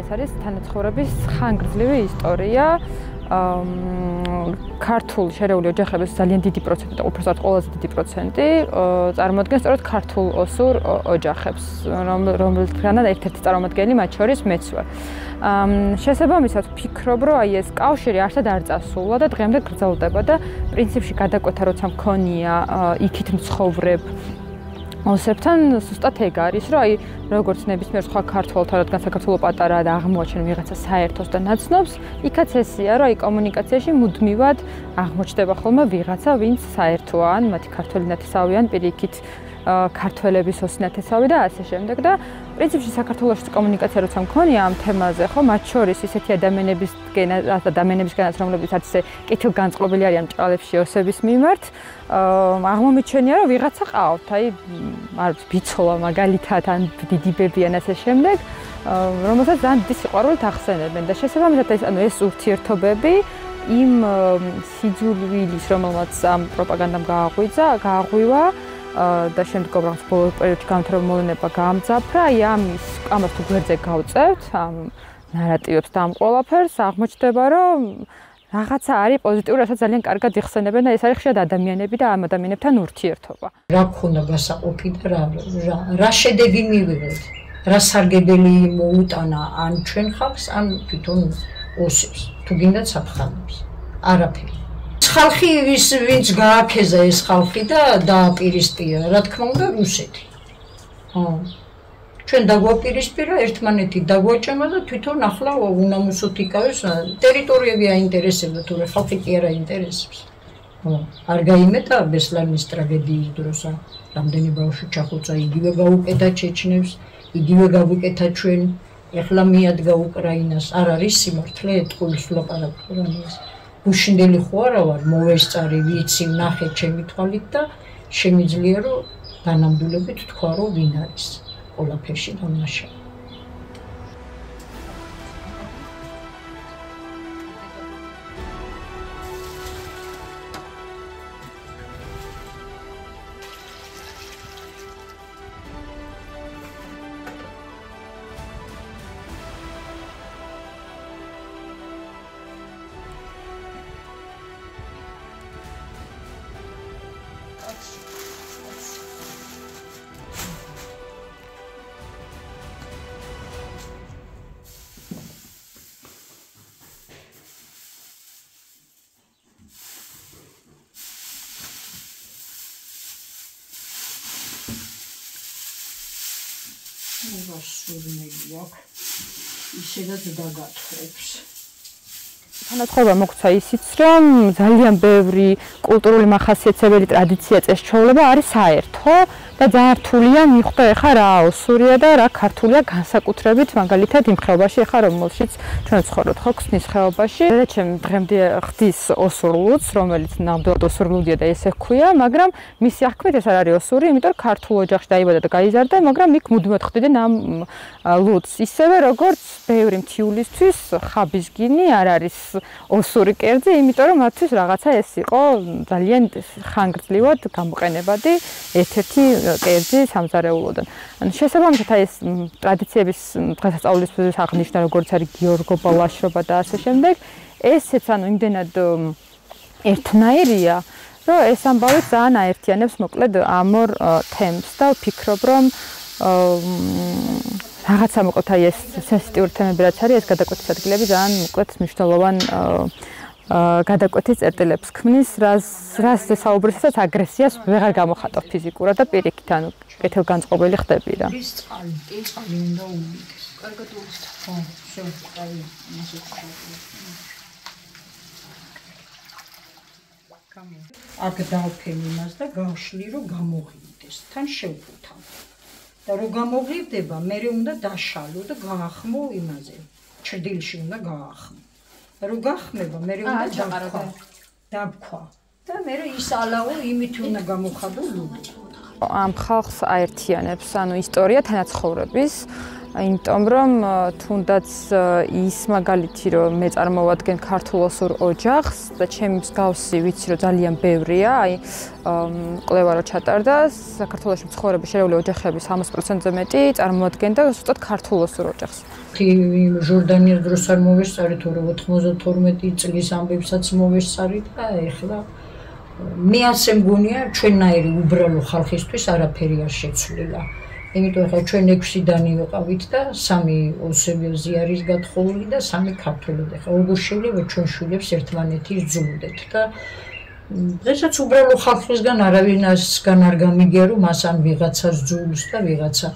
ეს არის თანაცხოვრების ხანგრძლივი ისტორია. ქართულ შერეული ოჯახების ძალიან დიდი პროცენტი და უბრალოდ ყველაზე დიდი პროცენტი წარმოადგენს სწორედ ქართულ ოსურ ოჯახებს, რომელთაგანაც ერთ-ერთი წარმომადგენელი მათ შორის მეც ვარ. შესაბამისად ვფიქრობ, რომ აი ეს კავშირი არსად არ წასულა და დღემდე გრძელდება და პრინციპში გადაკვეთა როცა მქონია იქით მცხოვრებ ოსებთან ზუსტად ეგ არის, რომ აი როგორც ნებისმიერ სხვა ქართველთან, რადგან საქართველო პატარაა და აღმოაჩენ ვიღაცა საერთოს და ნაცნობს, იქაც ესეა, რომ აი კომუნიკაციაში მუდმივად აღმოჩნდება ხოლმე ვიღაცა, ვინც საერთოა, ან მათი ქართველი ნათესავი ან პირიქით ქართველების ოსნათესავი და ასე შემდეგ და პრინციპში საქართველოში კომუნიკაცია როცა მქონია ამ თემაზე, ხო, მათ შორის ისეთი ადამიანებისგანაც, რომლებიც არც ისე კეთილგანწყობილი არიან მჭრალებში ოსების მიმართ, აღმომიჩენია, რომ ვიღაცა ყავთ, აი, არ ვიცი, ბიცოლა მაგალითად ან დიდიბები ან ასე შემდეგ, რომელსაც ძალიან დიდი სიყვარულით ახსენებენ და შესაბამისად ეს ურთიერთობები იმ სიძულვილის, რომელმაც ამ პროპაგანდამ გააღვივა და შემდგომ რაღაც ბოლო პერიოდში განვითარებულ მოვლენება გაამძაფრა, აი ამას თუ გვერდზე გავწევთ, ამ ნარატივებს და ამ ყველაფერს აღმოჩნდება, რომ რაღაცა არის პოზიტიური, რასაც ძალიან კარგად იხსენებენ და ეს არის ხშირად ადამიანები და ამ ადამიანებთან ურთიერთობა. რა გქონდა გასაყოფი და რა შედეგი მივიღეთ, რა სარგებელი მოუტანა ან ჩვენ ხალხს, ან თვითონ ოსებს, თუ გინდათ საფხანებს. არაფერი. ხალხი ვინც გააქეზა ეს ხალხი და დააპირისპირა, რა თქმა უნდა, რუსეთი. ჩვენ დაგვაპირისპირა, ერთმანეთი დაგვაჭამა და თვითონ ახლა უნამუსოდ იკავებს, ტერიტორიები აინტერესებდა, თორე ხალხი კი არ აინტერესებს. არ გაიმეტა ბესლანის ტრაგედიის დროს, რამდენი ბავშვი ჩახოცა, იგივე გაუკეთა ჩეჩნებს, იგივე გავუკეთა ჩვენ, ეხლა მიადგა უკრაინას. არ არის სიმართლე ტყუილს ვლაპარაკობ. უშინდელი ხო არა ვარ, მოვესწარი, ვიცი, ნახე ჩემი თვალით და შემიძლია რომ განამდვილებით თქვა, რომ ვინ არის ყველაფერში დამნაშავე. სურნელი აქვს, ისედაც დაგათხრებს. თანაცხოვრება მოგვცა ისიც, რომ ძალიან ბევრი კულტურული მახასიათებელი ტრადიცია წესჩვეულება არის საერთო და ძალიან რთულია მიხვდა ეხა რა ოსურია და რა ქართულია განსაკუთრებით, მაგალითად იმ ხეობაში ეხა რომელშიც ჩვენ ვცხოვრობთ, ხო, ქსნის ხეობაში. დედაჩემ დღემდე ხდის ოსურ ლუდს, რომელიც ნამდვილად ოსურ ლუდია და ესე ჰქვია, მაგრამ მისი აღქმით ეს არ არის ოსური, იმიტომ რომ ქართულ ოჯახში დაიბადა და გაიზარდა, მაგრამ იქ მუდმივად ხდიდნენ ამ ლუდს. ისევე როგორც ბევრი მთიულისთვის ხაბისგინი არ არის ოსური კერძი, იმიტომ რომ მათთვის რაღაცა ეს იყო ძალიან ხანგრძლივად გამოყენებადი ერთ-ერთი კერძი სამზარეულოდან. შესაბამისად ეს ტრადიციების დღესასწაულის აღნიშვნა, როგორც არის გიორგო ბალაშრობა და ასე შემდეგ, ესეც იმდენად ერთნაირია, რომ ეს ამბავი ძალიან აერთიანებს მოკლედ ამ ორ თემს და ვფიქრობ, რომ რაღაცა მოკლედ აი ეს სენსიტიური თემები რაც არის, ეს გადაკვეთის ადგილები ძალიან მოკლედ მნიშვნელოვან გადაკვეთის წერტილებს ქმნის, რას საუბრისას აგრესიას ვეღარ გამოხატავ ფიზიკურად და პირიქით, ანუ კეთილგანწყობილი ხდები რა. ის წყალი უნდა უმიტეს. კარგად უვით. ხო, შევყავი მასე. აქ დავფენ იმას და გავშლი რომ გამოღივდეს, თან შევფუთავ. და რომ გამოღივდება, მე უნდა დაშალო და გაახმო იმაზე. ჭრდილში უნდა გაახმო. რომ გახმება, მე უნდა დაბქვა. და მე ის ალაო იმით უნდა გამოხადო ლუდი. ამ ხალხს აერთიანებს, ანუ ისტორია თანაცხოვრების იმიტომ რომ თუნდაც ის მაგალითი რომ მე წარმოვადგენ ქართულოსურ ოჯახს და ჩემი მსგავსი ვიცი რომ ძალიან ბევრია, აი კვლევა რო ჩატარდა, საქართველოში მცხოვრები შერეული ოჯახების 60%-ზე მეტი წარმოადგენდა ზუსტად ქართულოსურ ოჯახს. ჟორდანიას დროს არ მოვესწარი, თორე 92 წლის ამბებსაც მოვესწარი და ეხლა მე ასე მგონია ჩვენნაირი უბრალო ხალხისთვის არაფერი არ შეცვლილა. იმიტომ ხა ჩვენ 6-დანი ვიყავით და 3 ოსებიოზი არის გათხოვილი და 3 ქართველი. ხა როგორ შეიძლება ჩვენ შვილებს ერთმანეთი ზულდეთ და დღესაც უბრალო ხალხისგან არავინასგან არ გამიგია რომ მას ან ვიღაცას ზულს და ვიღაცა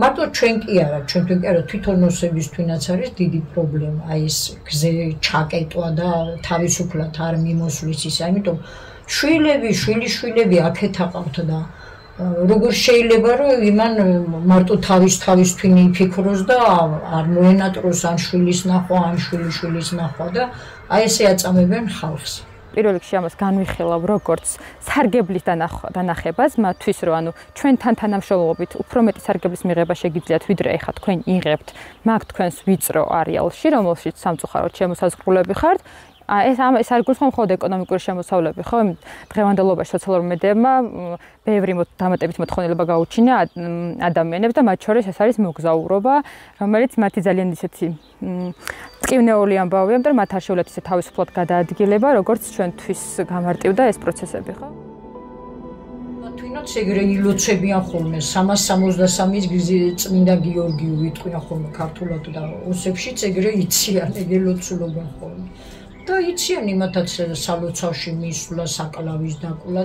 მარტო ჩვენ კი არა, ჩვენთვის კი არა, თვითონ ოსებისთვინაც არის დიდი პრობლემა. აი ეს გზე ჩაკეტვა და თავისუფლად არ მიმოსვლის ისა, იმიტომ შვილიშვილები აქეთ აყავთ და როგორ შეიძლება რომ იმან მარტო თავისთვინ იფიქროს და არ მოენატროს ან შვილის ნახვა, ან შვილიშვილის ნახვა და აი ესე აწამებენ ხალხს. პირველ რიგში ამას განვიხილავ როგორც სარგებლის დანახებას, მათთვის რომ ანუ ჩვენთან თანამშრომლობით უფრო მეტი სარგებლის მიღება შეგიძლიათ, ვიდრე ეხლა თქვენ იღებთ მაგ თქვენს ვიწრო არეალში, რომელშიც სამწუხაროდ შემოსაზღვრულები ხართ. ეს არ გულისხმობს მხოლოდ ეკონომიკური შემოსავლები, ხო? დღევანდელობაში სოციალურ მედიებმა ბევრი დამატებით მოთხოვნილება გაუჩინა ადამიანებს და მათ შორის ეს არის მოგზაურობა, რომელიც მათი ძალიან ისეთი მტკივნეული ამბავია, მაგრამ მათ არ შეუძლიათ ისე თავისუფლად გადაადგილება, როგორც ჩვენთვის გამარტივდა ეს პროცესები, ხო? თვითონაც ეგრე ილოცებიან ხოლმე 363-ის გზი წმინდა გიორგი ვიტყვიან ხოლმე ქართულად და ოსებშიც ეგრე იციან, ეგრე ლოცულობენ ხოლმე. და იციან იმათაც სალოცავში მისვლა, საკლავის დაკლა,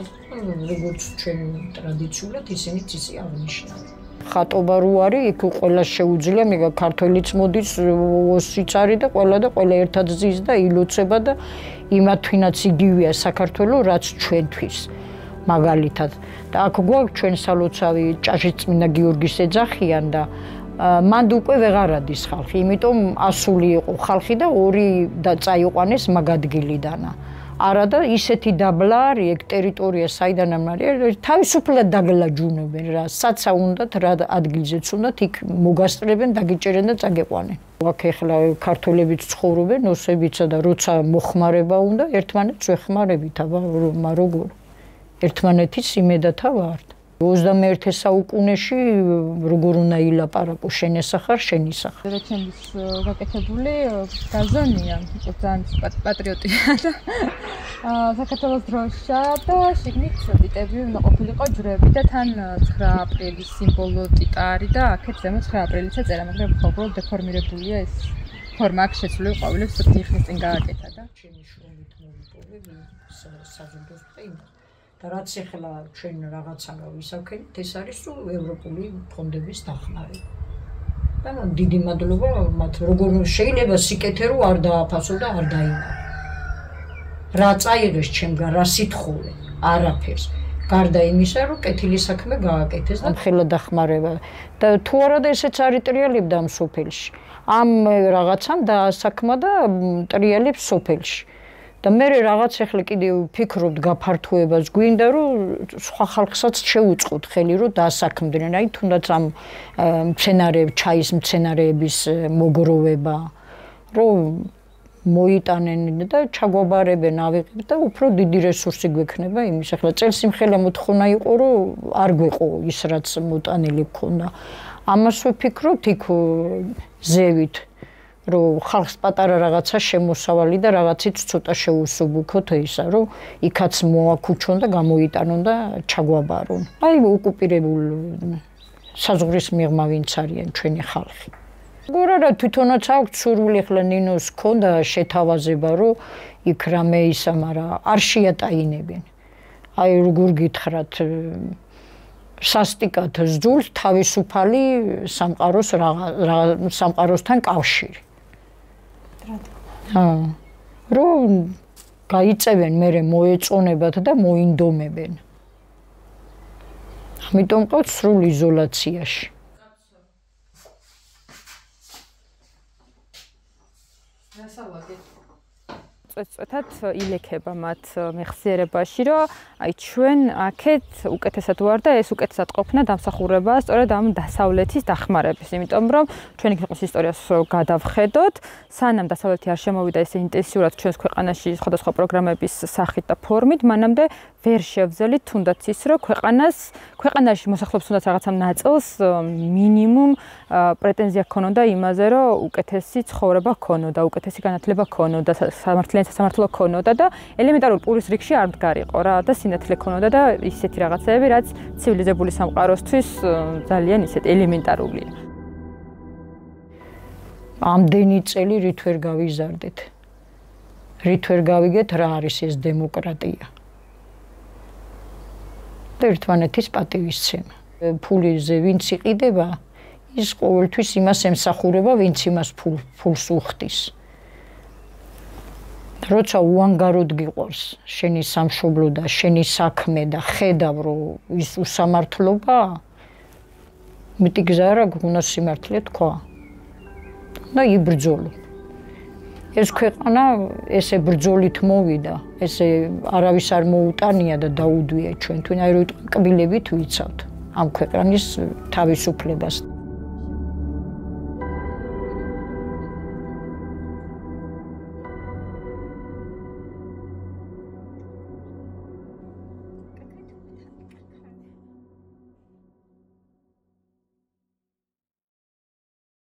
როგორც ჩვენ ტრადიციულად ისინიც ისე აღნიშნავენ. ხატობა რო არის, იქ ყველა შეუძლია, მე ქართველიც მოდის, ოსიც არის და ყველა ერთად ზის და ილოცება და იმათვინაც იგივეა საქართველოს, რაც ჩვენთვის. მაგალითად. და აქ გვაქვს ჩვენ სალოცავი ჭაჟი წმინდა გიორგის ეძახიან და მანდ უკვე ვეღარ ადის ხალხი, იმიტომ ასული იყო ხალხი და 2 და წაიყვანეს მაგ ადგილიდანა. არა და ისეთი დაბლა არის ეგ ტერიტორია საიდან არის, თავისუფლად დაგლაჯუნებენ რა, საცა უნდათ რა ადგილზეც უნდათ იქ მოგასწრებენ, დაგიჭერენ და წაგეყვანენ. აქ ეხლა ქართველებიც ცხოვრობენ, ოსებიცა და როცა მოხმარება უნდა, ერთმანეთს ვეხმარებით, აბა როგორ ერთმანეთის იმედათა ვართ. 21 საუკუნეში როგორ უნდა ილაპარაკო შენ ესახარ, შენ ისახარ. რჩენის გაკეთებული გაზონია, ძალიან პატრიოტია და საქართველოს დროშა და შიგნით ტიტები უნდა ყოფილიყო ჯვრები და თან 9 აპრილის სიმბოლო ტიტა არის და აქეთ ზემოთ 9 აპრილისა წერა, მაგრამ უბრალოდ დეფორმირებულია ეს ფორმა აქ შეცვლილი ყვავილებს ცოტა ხნის წინ გააკეთა და ჩემი შრომით მოვიპოვე საზოგადოების წინ. და რაც ახლა ჩვენ რაღაცა ვისაუბრეთ, ეს არის ევროპული ფონდების დახმარება. და დიდი მადლობა მათ, როგორ შეიძლება სიკეთე რო არ დააფასო და არ დაინახო. რა წაიღეს ჩემგან, რა სითხოვე, არაფერს. გარდა იმისა, რომ კეთილი საქმე გააკეთეს და ხელა დახმარება. და თუ არა და ესეც არის ტრიალებდა ამ სოფელში. ამ რაღაცამ დაასაქმა და ტრიალებს სოფელში. და მე რაღაც ახლა კიდევ ვფიქრობთ გაფართოებას გვინდა რომ სხვა ხალხსაც შეუწყოთ ხელი რომ დაასაქმდნენ აი თუნდაც ამ მცენარეების ჩაის მცენარეების მოგროვება რომ მოიტანენ და ჩაგვაბარებენ ავიღებ და უფრო დიდი რესურსი გვექნება იმის ახლა წელსიმხელა მოთხოვნა იყო რომ არ გვეყო ის რაც მოტანილი გქონდა ამას ვფიქრობთ იქ ზევით რომ ხალხს პატარა რაღაცა შემოსავალი და რაღაცით ცოტა შეუსუბუქოთ ისა, რომ იქაც მოაქუჩონ და გამოიტანონ და ჩაგვაბარონ. აი ოკუპირებულ საზღვრის მიღმა ვინც არიან ჩვენი ხალხი. როგორ არა თვითონაც აქვს სურვილი ახლა ნინოს ქონდა შეთავაზება, რომ იქ რამე ისა, მაგრამ არ შეატაინებენ. აი როგორ გითხრათ სასტიკად ზძულს თავისუფალი სამყაროსთან კავშირი. რომ გაიწევენ მერე მოეწონებათ და მოინდომებენ. ამიტომ ყავთ სრულ იზოლაციაში. წვეთად ილექება მათ მეხსიერებაში, რომ აი ჩვენ აქეთ უკეთესად ვარ და ეს უკეთესად ყოფნა დამსახურებაა სწორედ ამ დასავლეთის დახმარების, იმიტომ რომ ჩვენი ქვეყნის ისტორიას გადავხედოთ, სანამ დასავლეთი არ შემოვიდა ესე ინტენსიურად ჩვენს ქვეყანაში სხვადასხვა პროგრამების სახით და ფორმით, მანამდე ვერ შევძელით თუნდაც ის, რომ ქვეყანაში მოსახლეობის თუნდაც რაღაცა ნაწილს მინიმუმ პრეტენზია ჰქონოდა იმაზე, რომ უკეთესი ცხოვრება ჰქონოდა, უკეთესი განათლება ჰქონოდა, სამართლიანი ჰქონოდა და ელემენტარულ პურის რიგში არ მდგარიყო რა და სინათლე ჰქონოდა და ისეთი რაღაცეები, რაც ცივილიზებული სამყაროსთვის ძალიან ისეთ ელემენტარულია. ამდენი წელი რით ვერ გავიზარდეთ. რით ვერ გავიგეთ რა არის ეს დემოკრატია. ერთმანეთის პატივისცემა. ფულიზე ვინც იყიდება, ის ყოველთვის იმას ემსახურება, ვინც იმას ფულს უხდის. როცა უანგაროდ გიყვარს შენი სამშობლო და შენი საქმე და ხედავ, რომ ის უსამართლობაა, მეტი გზა არ აქვს, უნდა სიმართლე თქვა. და იბრძოლო. ეს ქვეყანა ესე ბრძოლით მოვიდა, ესე არავის არ მოუტანია და დაუდვია ჩვენთვის, აი რომ კბილებით ვიცავთ ამ ქვეყნის თავისუფლებას.